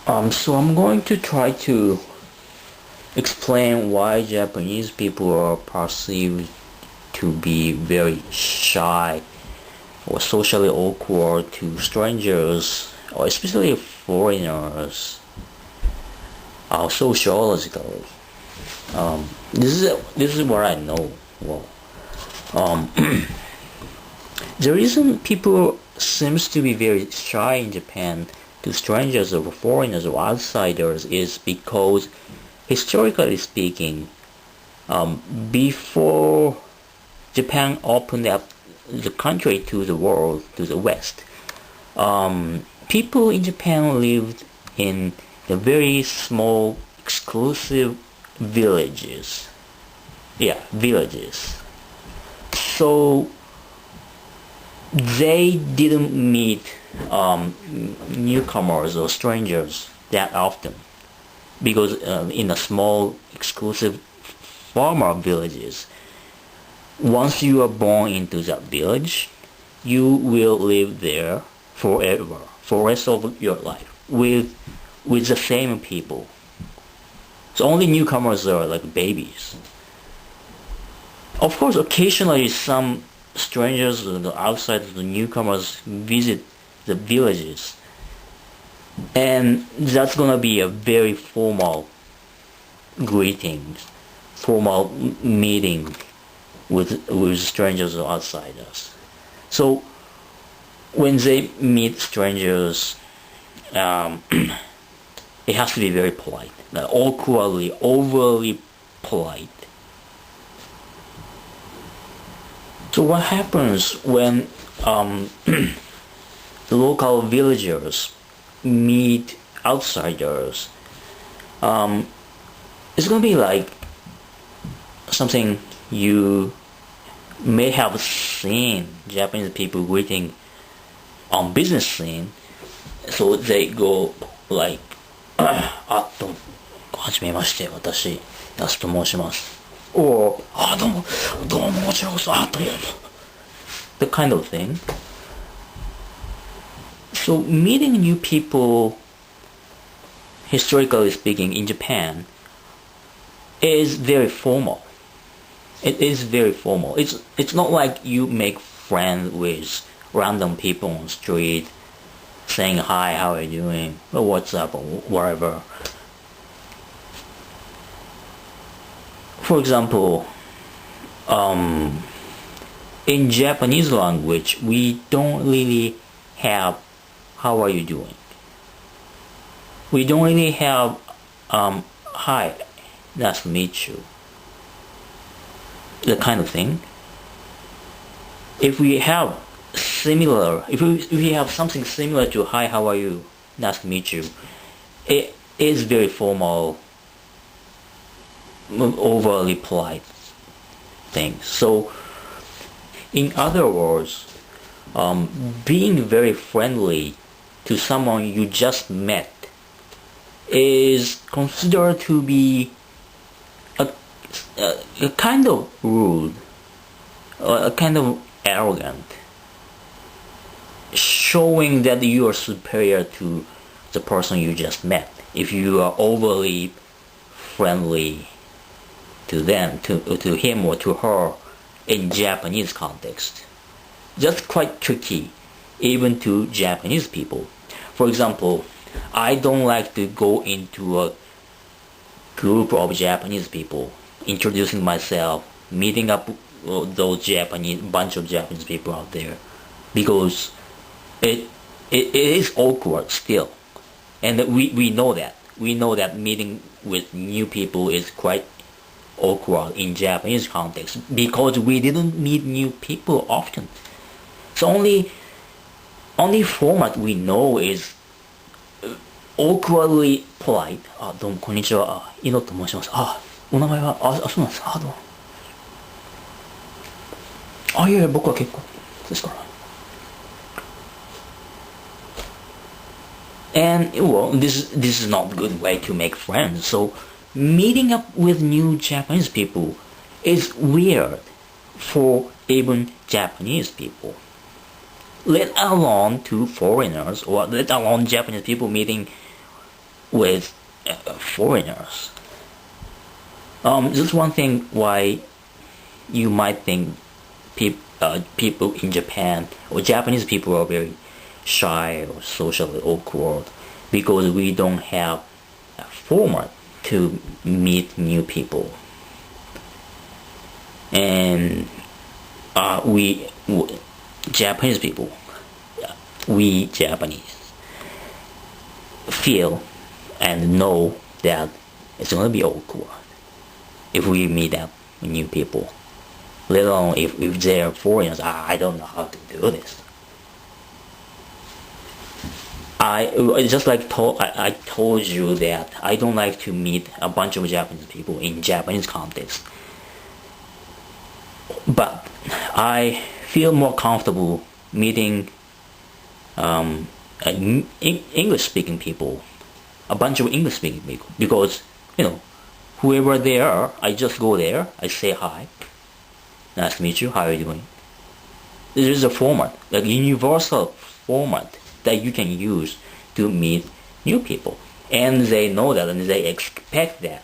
So I'm going to try to explain why Japanese people are perceived to be very shy or socially awkward to strangers, or especially foreigners, sociologically. This is what I know. Well, um, the reason people seems to be very shy in Japan to strangers or foreigners or outsiders is because, historically speaking, before Japan opened up the country to the world, to the West, people in Japan lived in the very small, exclusive villages. Yeah, villages. So they didn't meet newcomers or strangers that often because in the small, exclusive farmer villages, once you are born into that village, you will live there forever, for the rest of your life, with the same people. So only newcomers are like babies. Of course, occasionally some strangers, the outsiders, the newcomers visit the villages, and that's gonna be a very formal greeting, formal meeting with strangers or outsiders. So when they meet strangers, it has to be very polite, like awkwardly, overly polite. So what happens when the local villagers meet outsiders? It's gonna be like something you may have seen Japanese people greeting on business scene. So they go like, どうも、はじめまして、私、ヤスと申します。Or, どうも、こちらこそ、どうも。The kind of thing. So meeting new people, historically speaking, in Japan, is very formal. It is very formal. It's not like you make friends with random people on the street, saying hi, how are you doing, or what's up, or whatever. For example, in Japanese language, we don't really have how are you doing. We don't really have hi, nice to meet you. The kind of thing. If we have if we have something similar to hi, how are you, nice to meet you, it is very formal, overly polite thing. So in other words, being very friendly to someone you just met is considered to be a kind of rude, or a kind of arrogant, showing that you are superior to the person you just met if you are overly friendly to them, to him or to her in Japanese context. That's quite tricky even to Japanese people. For example, I don't like to go into a group of Japanese people, introducing myself, meeting up those bunch of Japanese people out there, because it is awkward still, and we know that. We know that meeting with new people is quite awkward in Japanese context because we didn't meet new people often. So only format we know is awkwardly polite. どうもこんにちは。イノと申します。お名前は、そうなんです。どうも。いやいや、僕は結構ですから。And well, this is not a good way to make friends. So meeting up with new Japanese people is weird for even Japanese people. Let alone to foreigners, or let alone Japanese people meeting with foreigners. This is one thing why you might think people in Japan or Japanese people are very shy or socially awkward because we don't have a format to meet new people. And Japanese people, we Japanese feel and know that it's going to be awkward if we meet up new people. Let alone if they're foreigners. I don't know how to do this. I told you that I don't like to meet a bunch of Japanese people in Japanese context. But I feel more comfortable meeting English-speaking people, a bunch of English-speaking people, because whoever they are, I just go there, I say hi, nice to meet you, how are you doing? There is a format, like universal format that you can use to meet new people, and they know that and they expect that.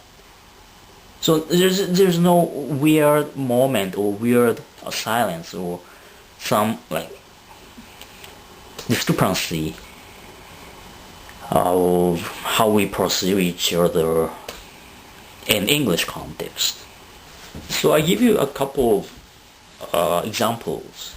So there's no weird moment or weird silence or some discrepancy of how we perceive each other in English context. So I give you a couple of examples